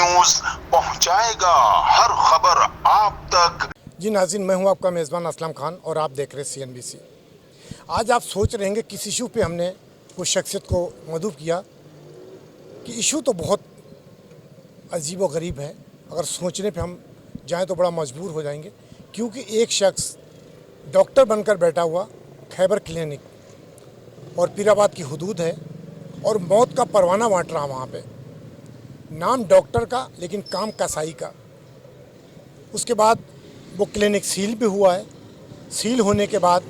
News पहुंचाएगा हर खबर आप तक। जी नाज़रीन, मैं हूं आपका मेज़बान असलम खान और आप देख रहे हैं CNBC। आज आप सोच रहे हैं किस इशू पे हमने उस शख्सियत को मदऊ किया कि इशू तो बहुत अजीब व गरीब है। अगर सोचने पे हम जाएं तो बड़ा मजबूर हो जाएंगे, क्योंकि एक शख्स डॉक्टर बनकर बैठा हुआ, खैबर क्लिनिक और पीराबाद की हदूद है, और मौत का परवाना बांट रहा वहाँ पे। नाम डॉक्टर का लेकिन काम कसाई का। उसके बाद वो क्लिनिक सील भी हुआ है। सील होने के बाद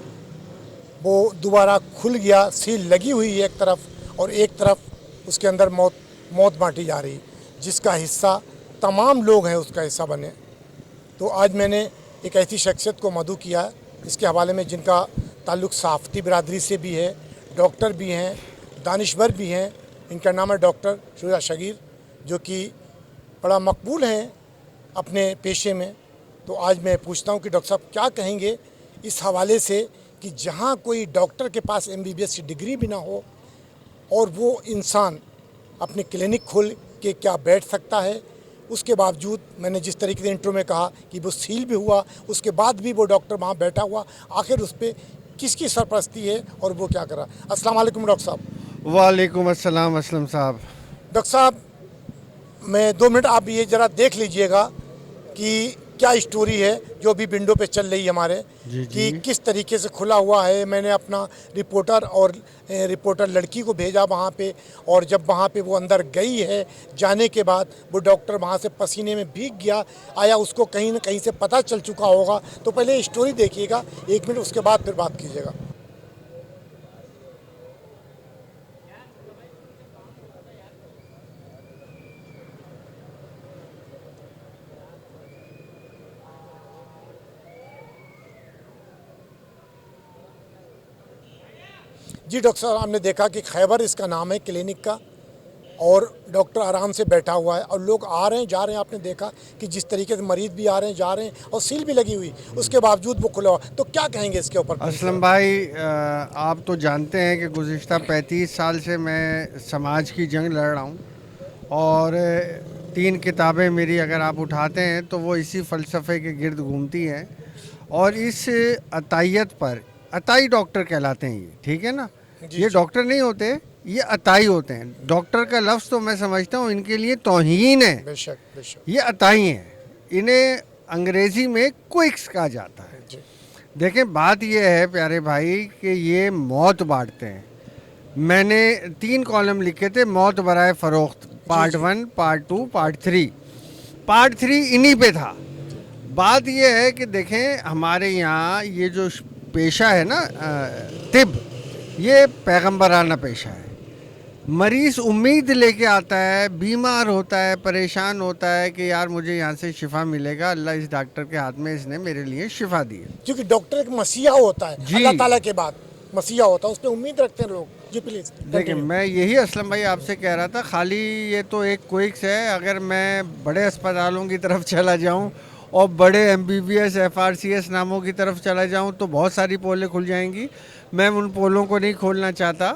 वो दोबारा खुल गया, सील लगी हुई है एक तरफ, और एक तरफ उसके अंदर मौत बांटी जा रही, जिसका हिस्सा तमाम लोग हैं उसका हिस्सा बने। तो आज मैंने एक ऐसी शख्सियत को मदऊ किया है इसके हवाले में, जिनका ताल्लुक़ सहाफ़ती बिरादरी से भी है, डॉक्टर भी हैं, दानिश्वर भी हैं। इनका नाम है डॉक्टर शुजा शगीर, जो कि बड़ा मकबूल हैं अपने पेशे में। तो आज मैं पूछता हूं कि डॉक्टर साहब क्या कहेंगे इस हवाले से कि जहां कोई डॉक्टर के पास MBBS की डिग्री भी ना हो और वो इंसान अपनी क्लिनिक खोल के क्या बैठ सकता है। उसके बावजूद मैंने जिस तरीके से इंट्रो में कहा कि वो सील भी हुआ, उसके बाद भी वो डॉक्टर वहाँ बैठा हुआ, आखिर उस पर किसकी सरपरस्ती है और वो क्या कर रहा है। अस्सलाम वालेकुम डॉक्टर साहब। वालेकुम अस्सलाम असलम साहब। डॉक्टर साहब, मैं 2 मिनट आप ये ज़रा देख लीजिएगा कि क्या स्टोरी है जो अभी विंडो पे चल रही है हमारे, कि किस तरीके से खुला हुआ है। मैंने अपना रिपोर्टर लड़की को भेजा वहाँ पे, और जब वहाँ पे वो अंदर गई है, जाने के बाद वो डॉक्टर वहाँ से पसीने में भीग गया आया, उसको कहीं न कहीं से पता चल चुका होगा। तो पहले स्टोरी देखिएगा 1 मिनट, उसके बाद फिर बात कीजिएगा। जी डॉक्टर साहब, हमने देखा कि खैबर इसका नाम है क्लिनिक का, और डॉक्टर आराम से बैठा हुआ है और लोग आ रहे हैं जा रहे हैं। आपने देखा कि जिस तरीके से मरीज़ भी आ रहे हैं जा रहे हैं, और सील भी लगी हुई, उसके बावजूद वो खुला हुआ। तो क्या कहेंगे इसके ऊपर? असलम भाई, आप तो जानते हैं कि गुज़िश्ता 35 साल से मैं समाज की जंग लड़ रहा हूँ, और 3 किताबें मेरी अगर आप उठाते हैं तो वो इसी फ़लसफ़े के गिर्द घूमती हैं। और इस अतायत पर, अताई डॉक्टर कहलाते हैं ये, ठीक है ना। ये डॉक्टर नहीं होते, ये अताई होते हैं। डॉक्टर का लफ्ज़ तो मैं समझता हूँ इनके लिए तौहीन है। बेशक बेशक। ये अताई हैं, इन्हें अंग्रेज़ी में क्विक्स कहा जाता है। देखें, बात ये है प्यारे भाई कि ये मौत बांटते हैं। मैंने 3 कॉलम लिखे थे, मौत बराए फ़रोख्त, पार्ट 1, पार्ट 2, पार्ट 3। पार्ट 3 इन्हीं पे था। बात ये है कि देखें, हमारे यहाँ ये जो पेशा है ना, तिब, ये पैगंबराना पेशा है। मरीज़ उम्मीद लेके आता है, बीमार होता है, परेशान होता है कि यार मुझे यहाँ से शिफा मिलेगा, अल्लाह इस डॉक्टर के हाथ में इसने मेरे लिए शिफा दी है। क्योंकि डॉक्टर एक मसीहा होता है, अल्लाह ताला के बाद मसीहा होता है, उस पर उम्मीद रखते हैं लोग। जी प्लीज़। देखिए, मैं यही असलम भाई आपसे कह रहा था, खाली ये तो एक क्विक्स है। अगर मैं बड़े अस्पतालों की तरफ चला जाऊँ और बड़े MBBS FRCS नामों की तरफ चला जाऊं तो बहुत सारी पोलें खुल जाएंगी। मैं उन पोलों को नहीं खोलना चाहता,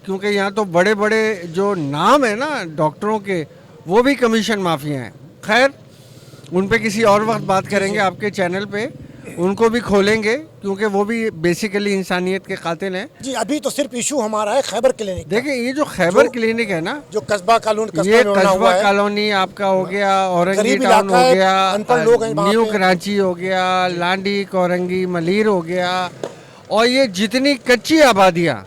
क्योंकि यहाँ तो बड़े बड़े जो नाम है ना डॉक्टरों के, वो भी कमीशन माफिया हैं। खैर, उन पे किसी और वक्त बात करेंगे आपके चैनल पे, उनको भी खोलेंगे, क्योंकि वो भी बेसिकली इंसानियत के कातिल हैं। जी, अभी तो सिर्फ इशू हमारा है खैबर क्लिनिक। देखिए, ये जो खैबर क्लिनिक है ना, जो कस्बा ये कस्बा कॉलोनी आपका हो गया, औरंगी टाउन हो गया, न्यू कराची हो गया, लांडी, कोरंगी, मलीर हो गया, और ये जितनी कच्ची आबादियाँ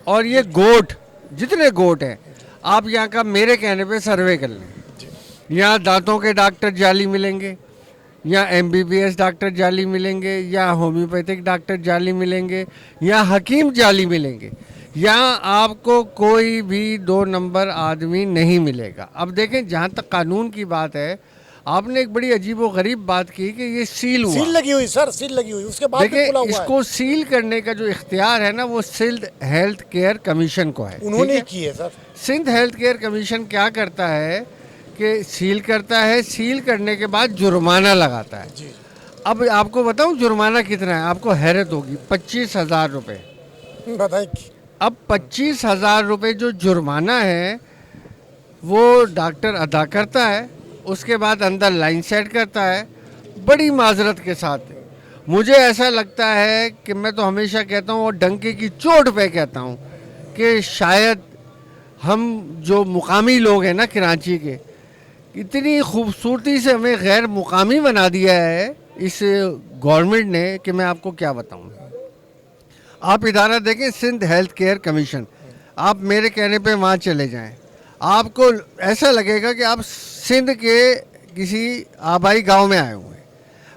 और ये गोट, जितने गोट हैं, आप यहाँ का मेरे कहने पे सर्वे कर लें। यहाँ दांतों के डॉक्टर जाली मिलेंगे, या MBBS डॉक्टर जाली मिलेंगे, या होम्योपैथिक डॉक्टर जाली मिलेंगे, या हकीम जाली मिलेंगे। यहाँ आपको कोई भी 2 नंबर आदमी नहीं मिलेगा। अब देखें, जहाँ तक कानून की बात है, आपने एक बड़ी अजीब व गरीब बात की कि ये सील हुआ। सील लगी हुई सर, सील लगी हुई, उसके बाद देखिए, इसको सील करने का जो इख्तियार है ना, वो सिंध हेल्थ केयर कमीशन को है। उन्होंने की है sir. Sindh health care commission क्या करता है कि सील करता है, सील करने के बाद जुर्माना लगाता है। जी। अब आपको बताऊं जुर्माना कितना है, आपको हैरत होगी, 25,000 रुपये। बताइए। अब 25,000 रुपये जो जुर्माना है, वो डॉक्टर अदा करता है, उसके बाद अंदर लाइन सेट करता है बड़ी माजरत के साथ। मुझे ऐसा लगता है कि मैं तो हमेशा कहता हूँ और डंके की चोट पे कहता हूँ कि शायद हम जो मुकामी लोग हैं ना कराची के, इतनी खूबसूरती से हमें गैर मुकामी बना दिया है इस गवर्नमेंट ने कि मैं आपको क्या बताऊँ। आप इदारा देखें सिंध हेल्थ केयर कमीशन, आप मेरे कहने पे वहाँ चले जाएं, आपको ऐसा लगेगा कि आप सिंध के किसी आबाई गांव में आए हुए हैं।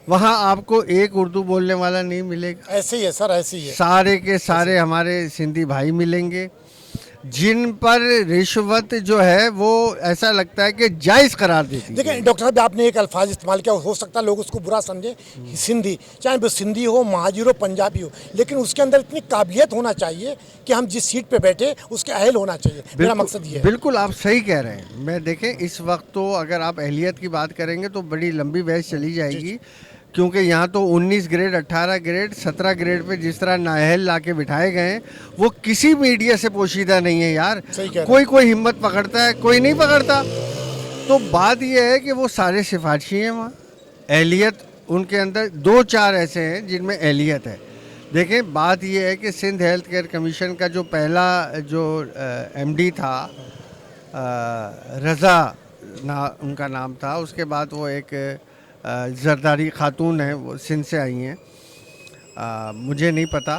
वहाँ आपको एक उर्दू बोलने वाला नहीं मिलेगा। ऐसे ही है सर, ऐसे ही है। सारे के सारे हमारे सिंधी भाई मिलेंगे जिन पर रिश्वत जो है वो ऐसा लगता है कि जायज़ करार देती है। देखिए डॉक्टर साहब, आपने एक अल्फाज इस्तेमाल किया, हो सकता है लोग उसको बुरा समझे, सिंधी, चाहे वो सिंधी हो, महाजिर हो, पंजाबी हो, लेकिन उसके अंदर इतनी काबिलियत होना चाहिए कि हम जिस सीट पे बैठे उसके अहल होना चाहिए। मेरा मकसद ये है। बिल्कुल आप सही कह रहे हैं। मैं देखें इस वक्त तो अगर आप अहलियत की बात करेंगे तो बड़ी लंबी बहस चली जाएगी, क्योंकि यहाँ तो 19 ग्रेड, 18 ग्रेड, 17 ग्रेड पे जिस तरह नाअहल ला के बिठाए गए हैं वो किसी मीडिया से पोशीदा नहीं है यार। कोई हिम्मत पकड़ता है, कोई नहीं पकड़ता। तो बात यह है कि वो सारे सिफारशी हैं वहाँ, अहलियत उनके अंदर 2-4 ऐसे हैं जिनमें अहलियत है। देखें बात यह है कि सिंध हेल्थ केयर कमीशन का जो पहला जो एमडी था, रज़ा उनका नाम था, उसके बाद वो एक जरदारी खातून है, वो सिंध से आई हैं, मुझे नहीं पता,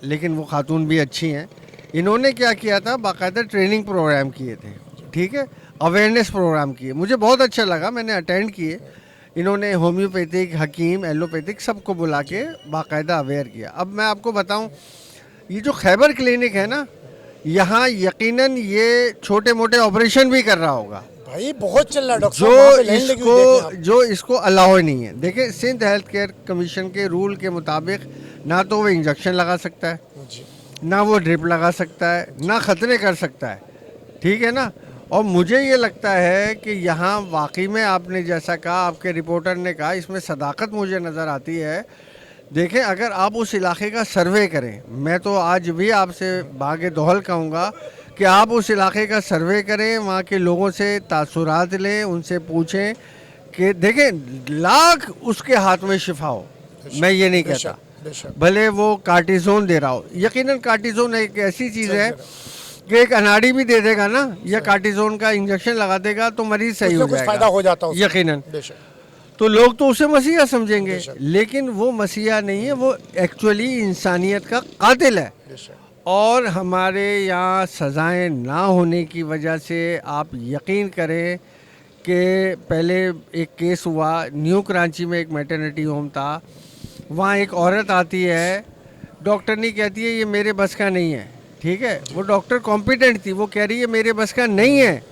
लेकिन वो खातून भी अच्छी हैं। इन्होंने क्या किया था, बाकायदा ट्रेनिंग प्रोग्राम किए थे, ठीक है, अवेयरनेस प्रोग्राम किए, मुझे बहुत अच्छा लगा, मैंने अटेंड किए। इन्होंने होम्योपैथिक, हकीम, एलोपैथिक सबको बुला के बाकायदा अवेयर किया। अब मैं आपको बताऊं, ये जो खैबर क्लिनिक है ना, यहाँ यकीनन ये छोटे मोटे ऑपरेशन भी कर रहा होगा भाई, बहुत चल रहा है डॉक्टर साहब, जो इसको अलाउ नहीं है। देखिए सिंध हेल्थ केयर कमीशन के रूल के मुताबिक ना तो वो इंजेक्शन लगा सकता है, ना वो ड्रिप लगा सकता है, ना खतरे कर सकता है, ठीक है ना। और मुझे ये लगता है कि यहाँ वाकई में आपने जैसा कहा, आपके रिपोर्टर ने कहा, इसमें सदाकत मुझे नज़र आती है। देखें अगर आप उस इलाके का सर्वे करें, मैं तो आज भी आपसे बागे दोहल कहूँगा कि आप उस इलाके का सर्वे करें, वहाँ के लोगों से तासुरात लें, उनसे पूछें कि देखें लाख उसके हाथ में शिफा हो, मैं ये नहीं कहता, भले वो कार्टिजोन दे रहा हो। यकीनन कार्टिजोन एक ऐसी चीज़ है कि एक अनाड़ी भी दे देगा ना, या कार्टिजोन का इंजेक्शन लगा देगा तो मरीज सही हो जाएगा, फायदा हो जाता है यकीनन। तो लोग तो उसे मसीहा समझेंगे, लेकिन वो मसीहा नहीं है, वो एक्चुअली इंसानियत का कातिल है। और हमारे यहाँ सज़ाएं ना होने की वजह से आप यकीन करें कि पहले एक केस हुआ न्यू कराची में, एक मैटरनिटी होम था, वहाँ एक औरत आती है, डॉक्टर नहीं कहती है ये मेरे बस का नहीं है, ठीक है, वो डॉक्टर कॉम्पिटेंट थी, वो कह रही है मेरे बस का नहीं है,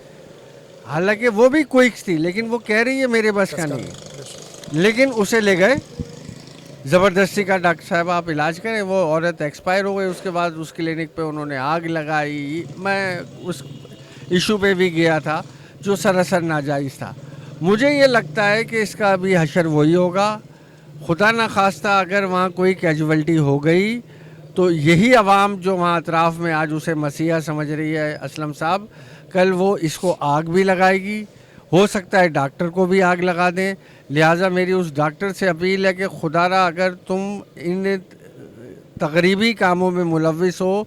हालांकि वो भी क्विक्स थी, लेकिन वो कह रही है मेरे बस का नहीं है। लेकिन उसे ले गए ज़बरदस्ती का, डॉक्टर साहब आप इलाज करें, वो औरत एक्सपायर हो गई। उसके बाद उस क्लिनिक पे उन्होंने आग लगाई। मैं उस इशू पे भी गया था जो सरासर नाजायज़ था। मुझे ये लगता है कि इसका अभी हशर वही होगा। खुदा ना खास्ता अगर वहाँ कोई कैजुअल्टी हो गई तो यही आवाम जो वहाँ अतराफ़ में आज उसे मसीहा समझ रही है असलम साहब, कल वो इसको आग भी लगाएगी, हो सकता है डॉक्टर को भी आग लगा दें। लिहाजा मेरी उस डॉक्टर से अपील है कि खुदारा अगर तुम इन तकरीबी कामों में मुलविस हो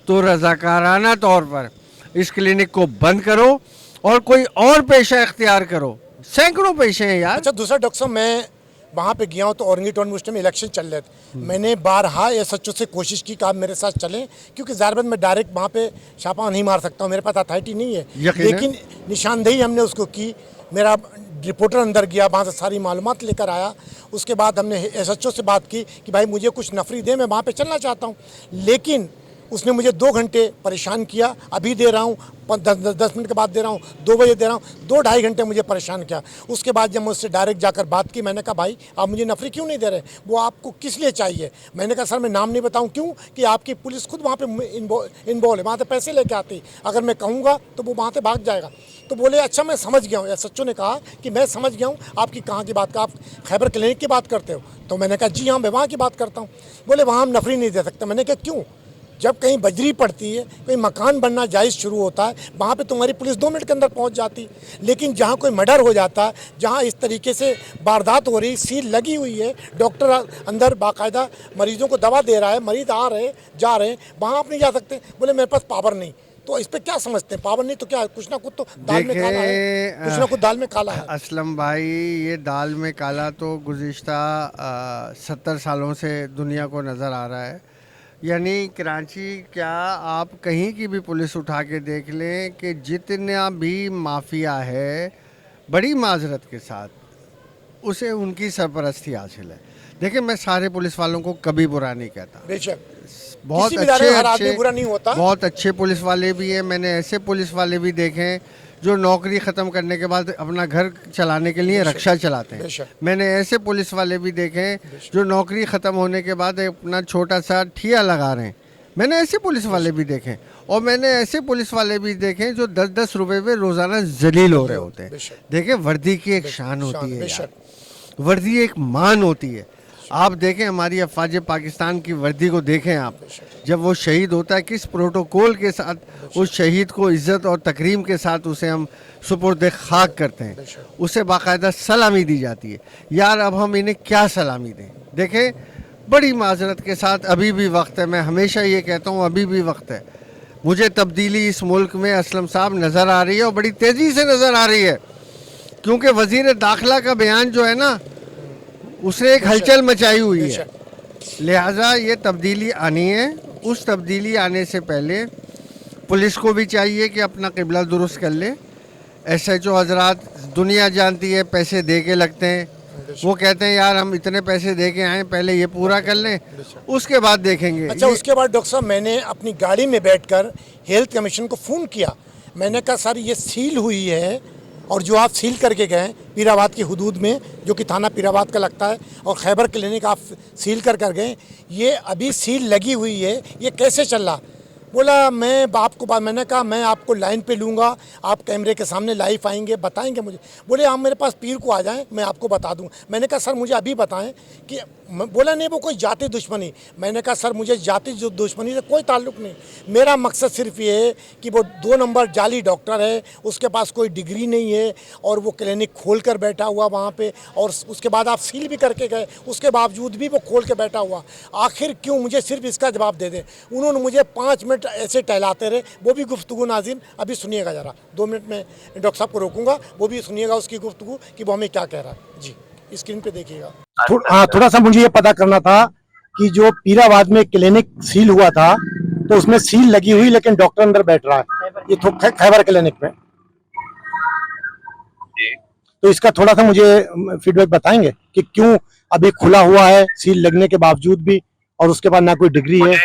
तो रज़ाकाराना तौर पर इस क्लिनिक को बंद करो और कोई और पेशा इख्तियार करो। सैकड़ों पेशे हैं यार। अच्छा दूसरा डॉक्टर साहब, मैं वहाँ पे गया हूँ तो औरंगी टाउन में उस टाइम इलेक्शन चल रहे थे, मैंने बारहा एसएचओ से कोशिश की कि आप मेरे साथ चलें, क्योंकि ज़ाहिर मैं डायरेक्ट वहाँ पे छापा नहीं मार सकता हूँ, मेरे पास अथॉरिटी नहीं है, लेकिन निशानदेही हमने उसको की। मेरा रिपोर्टर अंदर गया, वहाँ से सारी मालूमात लेकर आया। उसके बाद हमने एसएचओ से बात की कि भाई मुझे कुछ नफरी दे, मैं वहाँ पे चलना चाहता हूँ, लेकिन उसने मुझे 2 घंटे परेशान किया। अभी दे रहा हूँ, 10 मिनट के बाद दे रहा हूँ, 2 बजे दे रहा हूँ, 2-2.5 घंटे मुझे परेशान किया। उसके बाद जब मैं उससे डायरेक्ट जाकर बात की, मैंने कहा भाई आप मुझे नफरी क्यों नहीं दे रहे, वो आपको किस लिए चाहिए? मैंने कहा सर मैं नाम नहीं बताऊँ, क्यों कि आपकी पुलिस खुद वहाँ पे इन्वॉल्व है, वहाँ से पैसे लेके आती, अगर मैं कहूँगा तो वो वहाँ से भाग जाएगा। तो बोले अच्छा मैं समझ गया हूँ। एसएचओ ने कहा कि मैं समझ गया हूँ आपकी कहाँ की बात का, आप खैबर क्लिनिक की बात करते हो? तो मैंने कहा जी हाँ मैं वहाँ की बात करता हूँ। बोले वहाँ हम नफरी नहीं दे सकते। मैंने कहा क्यों? जब कहीं बजरी पड़ती है, कहीं मकान बनना जायज़ शुरू होता है, वहाँ पे तुम्हारी पुलिस 2 मिनट के अंदर पहुँच जाती। लेकिन जहाँ कोई मर्डर हो जाता है, जहाँ इस तरीके से वारदात हो रही, सील लगी हुई है, डॉक्टर अंदर बाकायदा मरीजों को दवा दे रहा है, मरीज आ रहे जा रहे हैं, वहाँ आप नहीं जा सकते। बोले मेरे पास पावर नहीं। तो इस पे क्या समझते हैं? पावर नहीं तो क्या, कुछ ना कुछ तो दाल में काला है, कुछ ना कुछ दाल में काला है। असलम भाई, ये दाल में काला तो गुज़िश्ता 70 सालों से दुनिया को नज़र आ रहा है। यानी कराची क्या, आप कहीं की भी पुलिस उठा के देख लें कि जितना भी माफिया है, बड़ी माजरत के साथ उसे उनकी सरपरस्ती हासिल है। देखिए, मैं सारे पुलिस वालों को कभी बुरा नहीं कहता, बेशक बहुत किसी भी इदारे में हर अच्छे आदमी बुरा नहीं होता। बहुत अच्छे पुलिस वाले भी हैं। मैंने ऐसे पुलिस वाले भी देखे हैं जो नौकरी ख़त्म करने के बाद अपना घर चलाने के लिए रक्षा चलाते हैं। मैंने ऐसे पुलिस वाले भी देखे हैं जो नौकरी ख़त्म होने के बाद अपना छोटा सा ठिया लगा रहे हैं। मैंने ऐसे पुलिस वाले भी देखे हैं, और मैंने ऐसे पुलिस वाले भी देखे हैं जो 10-10 रुपए में रोज़ाना जलील हो रहे होते हैं। देखिए, वर्दी की एक शान होती है यार, वर्दी एक मान होती है। आप देखें, हमारी अफवाज पाकिस्तान की वर्दी को देखें आप, जब वो शहीद होता है किस प्रोटोकॉल के साथ उस शहीद को इज़्ज़त और तकरीम के साथ उसे हम सुपुर्द खाक करते हैं, उसे बाकायदा सलामी दी जाती है। यार, अब हम इन्हें क्या सलामी दें? देखें, बड़ी माजरत के साथ अभी भी वक्त है। मैं हमेशा ये कहता हूँ, अभी भी वक्त है। मुझे तब्दीली इस मुल्क में असलम साहब नज़र आ रही है, और बड़ी तेज़ी से नज़र आ रही है, क्योंकि वज़ीर दाखिला का बयान जो है ना, उसने एक हलचल मचाई हुई है। लिहाजा ये तब्दीली आनी है। उस तब्दीली आने से पहले पुलिस को भी चाहिए कि अपना किबला दुरुस्त कर ले। SHO हजरात, दुनिया जानती है, पैसे दे के लगते हैं। वो कहते हैं यार हम इतने पैसे दे के आए, पहले ये पूरा कर लें, उसके बाद देखेंगे। अच्छा, उसके बाद डॉक्टर साहब, मैंने अपनी गाड़ी में बैठकर हेल्थ कमीशन को फ़ोन किया। मैंने कहा सर, ये सील हुई है, और जो आप सील करके गए पीराबाद की हुदूद में, जो कि थाना पीराबाद का लगता है, और खैबर क्लिनिक आप सील कर गए, ये अभी सील लगी हुई है, ये कैसे चल रहा? बोला मैं आपको बात, मैंने कहा मैं आपको लाइन पे लूँगा, आप कैमरे के सामने लाइव आएंगे, बताएंगे मुझे। बोले आप मेरे पास पीर को आ जाएं, मैं आपको बता दूँ। मैंने कहा सर मुझे अभी बताएं कि, बोला नहीं वो कोई जाति दुश्मनी। मैंने कहा सर मुझे जाति जो दुश्मनी से कोई ताल्लुक़ नहीं, मेरा मकसद सिर्फ ये है कि वो 2 नंबर जाली डॉक्टर है, उसके पास कोई डिग्री नहीं है, और वो क्लिनिक खोल कर बैठा हुआ वहाँ पे, और उसके बाद आप सील भी करके गए, उसके बावजूद भी वो खोल के बैठा हुआ। आखिर क्यों? मुझे सिर्फ इसका जवाब दे दें। उन्होंने मुझे 5 मिनट ऐसे टहलाते रहे, वो भी गुफ्तगू नाज़रीन अभी सुनिएगा ज़रा, 2 मिनट में डॉक्टर साहब को रोकूंगा, वो भी सुनिएगा उसकी गुफ्तगू कि वो हमें क्या कह रहा है। जी, स्क्रीन पे देखिएगा। हाँ, थोड़ा सा मुझे ये पता करना था कि जो पीराबाद में क्लिनिक सील हुआ था, तो उसमें सील लगी हुई लेकिन डॉक्टर अंदर बैठ रहा है, ये तो खैबर क्लिनिक में। तो इसका थोड़ा सा मुझे फीडबैक बताएंगे कि क्यों अभी खुला हुआ है सील लगने के बावजूद भी, और उसके बाद ना कोई डिग्री है।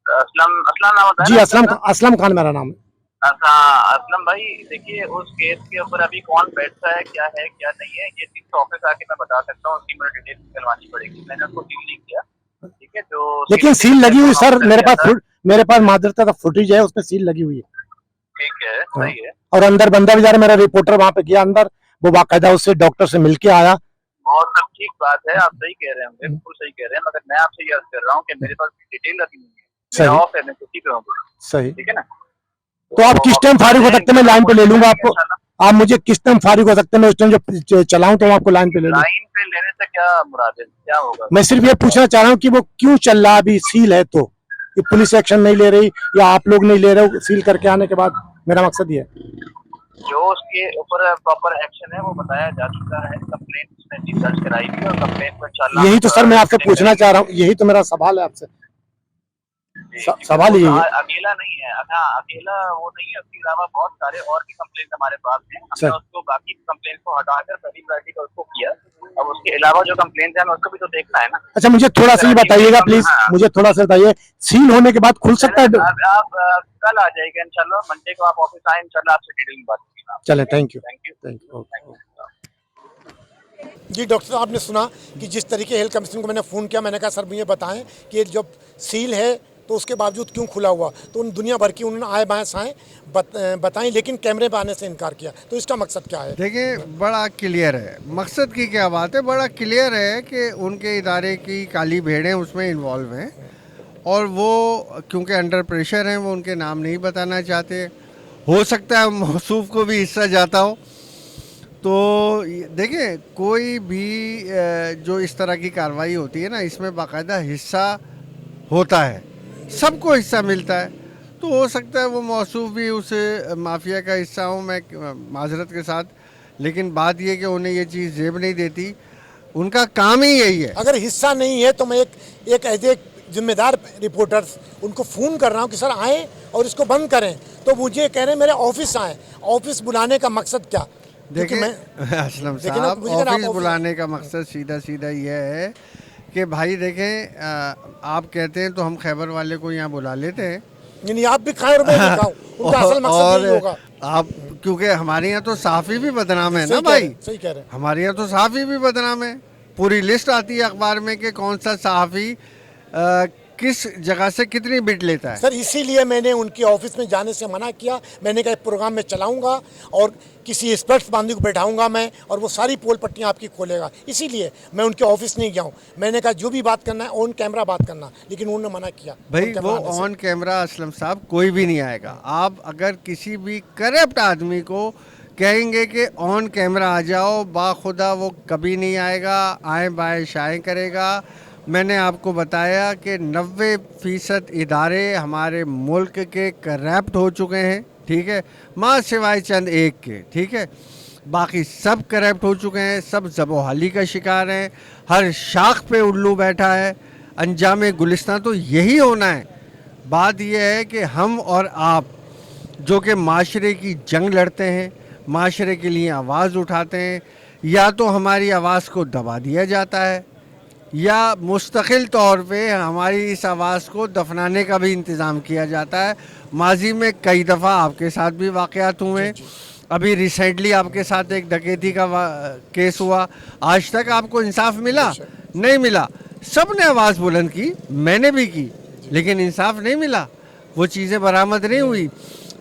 असलम नाम होता है जी, असलम खान मेरा नाम है। अच्छा असलम भाई, देखिए उस केस के ऊपर अभी कौन बैठता है, क्या नहीं है, ये चीज तो ऑफिस आके मैं बता सकता हूँ। उसकी मुझे डिटेल निकलवानी पड़ेगी। मैंने उसको सील नहीं किया, ठीक है। जो लेकिन सील लगी हुई सर, मेरे पास मादरत का फोटेज है, उसमें सील लगी हुई है। ठीक है, सही है। और अंदर बंदा भी जा रहा, मेरा रिपोर्टर वहाँ पे गया अंदर, वो बाकायदा उससे डॉक्टर से मिलके आया। और सब ठीक बात है, आप सही कह रहे हैं, बिल्कुल सही कह रहे हैं, मगर मैं आपसे ये अर्ज कर रहा हूँ कि मेरे पास डिटेल रखी नहीं है। सही, ठीक है ना। तो आप किस टाइम फारिग हो सकते हैं? मैं लाइन पे ले लूंगा आपको। आप मुझे किस टाइम फारिग हो सकते हैं? मैं उस टाइम जब चलाऊं तो आपको लाइन पे ले लूं। लाइन पे लेने से क्या मुराद है, क्या होगा? मैं सिर्फ ये पूछना चाह रहा हूँ कि वो क्यों चल रहा अभी सील है, तो ये पुलिस एक्शन नहीं ले रही या आप लोग नहीं ले रहे हो सील करके आने के बाद? मेरा मकसद ये है, जो उसके ऊपर प्रॉपर एक्शन है वो बताया जा चुका है। कंप्लेंट उसने दर्ज कराई थी, और कंप्लेंट पर इंशाल्लाह। यही तो सर मैं आपसे पूछना चाह रहा हूँ, यही तो मेरा सवाल है आपसे। सवाल यही है। अकेला नहीं है, अकेला वो नहीं है, उसके अलावा बहुत सारे और भी कंप्लेंट हमारे पास हैं। हमने उसको बाकी कंप्लेंट को हटाकर पहली प्रायोरिटी का उसको किया। अब उसके अलावा जो कंप्लेंट है उसको भी तो देखना है ना। अच्छा, मुझे थोड़ा सा ये बताइएगा प्लीज, मुझे थोड़ा सा बताइए, सील होने के बाद खुल सकता है? आप कल आ जाइएगा इंशाल्लाह, मंडे को आप ऑफिस आए, इंशाल्लाह आपसे डिटेल में बात करेंगे। चले, थैंक यू। जी डॉक्टर साहब, आपने सुना कि जिस तरीके हेल्थ कमीशन को मैंने फ़ोन किया, मैंने कहा सर मुझे बताएं कि जब सील है तो उसके बावजूद क्यों खुला हुआ। तो उन दुनिया भर की उन्होंने आए बाएँ साएँ बताएं, लेकिन कैमरे पर आने से इनकार किया। तो इसका मकसद क्या है? देखिए, बड़ा क्लियर है मकसद की क्या बात है। बड़ा क्लियर है कि उनके इदारे की काली भेड़ें उसमें इन्वॉल्व हैं, और वो क्योंकि अंडर प्रेशर हैं वो उनके नाम नहीं बताना चाहते। हो सकता है मौसूफ को भी हिस्सा जाता हो। तो देखिए कोई भी जो इस तरह की कार्रवाई होती है ना, इसमें बाकायदा हिस्सा होता है, सबको हिस्सा मिलता है। तो हो सकता है वो मौसूफ भी उस माफिया का हिस्सा हो, मैं माजरत के साथ, लेकिन बात ये कि उन्हें ये चीज़ जेब नहीं देती, उनका काम ही यही है। अगर हिस्सा नहीं है तो मैं एक एज ए जिम्मेदार रिपोर्टर्स उनको फ़ोन कर रहा हूँ कि सर आएँ और इसको बंद करें। तो मुझे कह रहे हैं मेरे ऑफिस आएँ। ऑफिस बुलाने का मकसद क्या? देखिए असलम साहब, ऑफिस बुलाने का मकसद सीधा सीधा यह है कि भाई देखें, आप कहते हैं तो हम खैबर वाले को यहाँ बुला लेते हैं, नहीं आप भी खाएं और मैं भी खाऊं, उनका असल मकसद यही होगा। आप क्योंकि हमारे यहाँ तो सहाफ़ी भी बदनाम है ना भाई, सही कह रहे हैं। हमारे यहाँ तो सहाफ़ी भी बदनाम है। पूरी लिस्ट आती है अखबार में कि कौन सा सहाफ़ी किस जगह से कितनी बिट लेता है। सर इसीलिए मैंने उनके ऑफिस में जाने से मना किया। मैंने कहा प्रोग्राम में चलाऊंगा और किसी एक्सपर्ट्स बांधी को बैठाऊंगा मैं, और वो सारी पोल पट्टियाँ आपकी खोलेगा। इसीलिए मैं उनके ऑफिस नहीं गया हूँ। मैंने कहा जो भी बात करना है ऑन कैमरा बात करना, लेकिन उन्होंने मना किया। भाई वो ऑन कैमरा असलम साहब कोई भी नहीं आएगा। आप अगर किसी भी करप्ट आदमी को कहेंगे कि ऑन कैमरा आ जाओ, बाखुदा वो कभी नहीं आएगा, आए बाएँ शाएँ करेगा। मैंने आपको बताया कि 90% इदारे हमारे मुल्क के करप्ट हो चुके हैं, ठीक है, माँ सिवाय चंद एक के, ठीक है, बाकी सब करप्ट हो चुके हैं, सब ज़बोहाली का शिकार हैं, हर शाख पे उल्लू बैठा है। अंजाम गुलिस्तान तो यही होना है। बात यह है कि हम और आप जो कि माशरे की जंग लड़ते हैं, माशरे के लिए आवाज़ उठाते हैं, या तो हमारी आवाज़ को दबा दिया जाता है या मुस्तकिल तौर पे हमारी इस आवाज़ को दफनाने का भी इंतज़ाम किया जाता है। माजी में कई दफ़ा आपके साथ भी वाक़यात हुए, अभी रिसेंटली आपके साथ एक डकैती का केस हुआ। आज तक आपको इंसाफ मिला? नहीं मिला। सब ने आवाज़ बुलंद की, मैंने भी की, लेकिन इंसाफ नहीं मिला, वो चीज़ें बरामद नहीं हुई।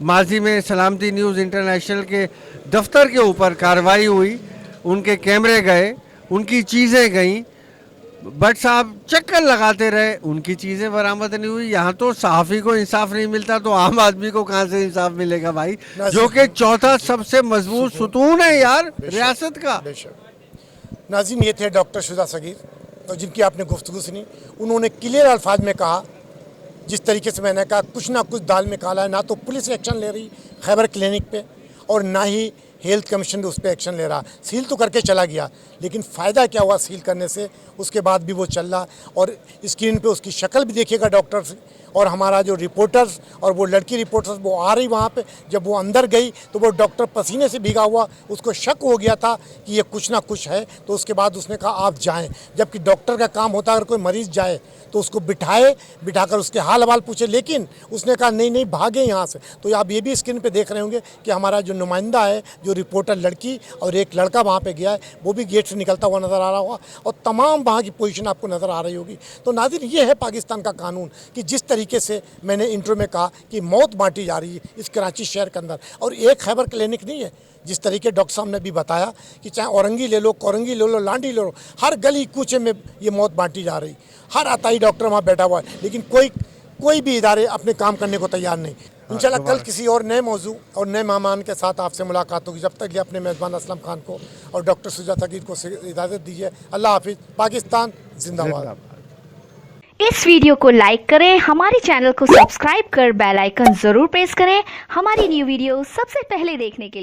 माजी में सलामती न्यूज़ इंटरनेशनल के दफ्तर के ऊपर कार्रवाई हुई, उनके कैमरे गए, उनकी चीज़ें गईं, बट साहब चक्कर लगाते रहे, उनकी चीज़ें बरामद नहीं हुई। यहाँ तो सहाफ़ी को इंसाफ नहीं मिलता तो आम आदमी को कहाँ से इंसाफ मिलेगा भाई, जो कि चौथा सबसे मजबूत सुतून है यार रियासत का। नाज़िम, ये थे डॉक्टर शुजा सगीर, तो जिनकी आपने गुफ्तगू सुनी। उन्होंने क्लियर अल्फाज में कहा, जिस तरीके से मैंने कहा कुछ ना कुछ दाल में काला है। ना तो पुलिस एक्शन ले रही खैबर क्लिनिक पे, और ना ही हेल्थ कमीशन उस पर एक्शन ले रहा। सील तो करके चला गया, लेकिन फ़ायदा क्या हुआ सील करने से? उसके बाद भी वो चल रहा, और स्क्रीन पे उसकी शक्ल भी देखिएगा डॉक्टर और हमारा जो रिपोर्टर्स और वो लड़की रिपोर्टर्स वो आ रही वहाँ पे। जब वो अंदर गई तो वो डॉक्टर पसीने से भीगा हुआ, उसको शक हो गया था कि ये कुछ ना कुछ है। तो उसके बाद उसने कहा आप जाएं, जबकि डॉक्टर का काम होता है अगर कोई मरीज़ जाए तो उसको बिठाकर उसके हाल हवाल पूछे, लेकिन उसने कहा नहीं नहीं भागे यहाँ से। तो आप ये भी स्क्रीन पे देख रहे होंगे कि हमारा जो नुमाइंदा है, जो रिपोर्टर लड़की और एक लड़का वहाँ पे गया है, वो भी गेट से निकलता हुआ नज़र आ रहा होगा, और तमाम वहाँ की पोजीशन आपको नज़र आ रही होगी। तो नाज़रीन, ये है पाकिस्तान का कानून कि जिस तरीके से मैंने इंट्रो में कहा कि मौत बांटी जा रही है इस कराची शहर के अंदर, और एक खैबर क्लिनिक नहीं है। जिस तरीके डॉक्टर साहब ने भी बताया कि चाहे औरंगी ले लो, कोरंगी ले लो, लांडी ले लो, हर गली कूचे में ये मौत बांटी जा रही। हर अताई डॉक्टर वहाँ बैठा हुआ है, लेकिन कोई भी इदारे अपने काम करने को तैयार नहीं। इंशाल्लाह कल किसी और नए मौजू और नए मेहमान के साथ आपसे मुलाकात होगी। जब तक ये अपने मेज़बान असलम खान को और डॉक्टर शुजा सगीर को इजाज़त दीजिए। अल्लाह हाफिज़। पाकिस्तान जिंदाबाद। इस वीडियो को लाइक करें, हमारे चैनल को सब्सक्राइब कर बेल आइकन जरूर प्रेस करें हमारी न्यू वीडियो सबसे पहले देखने के लिए।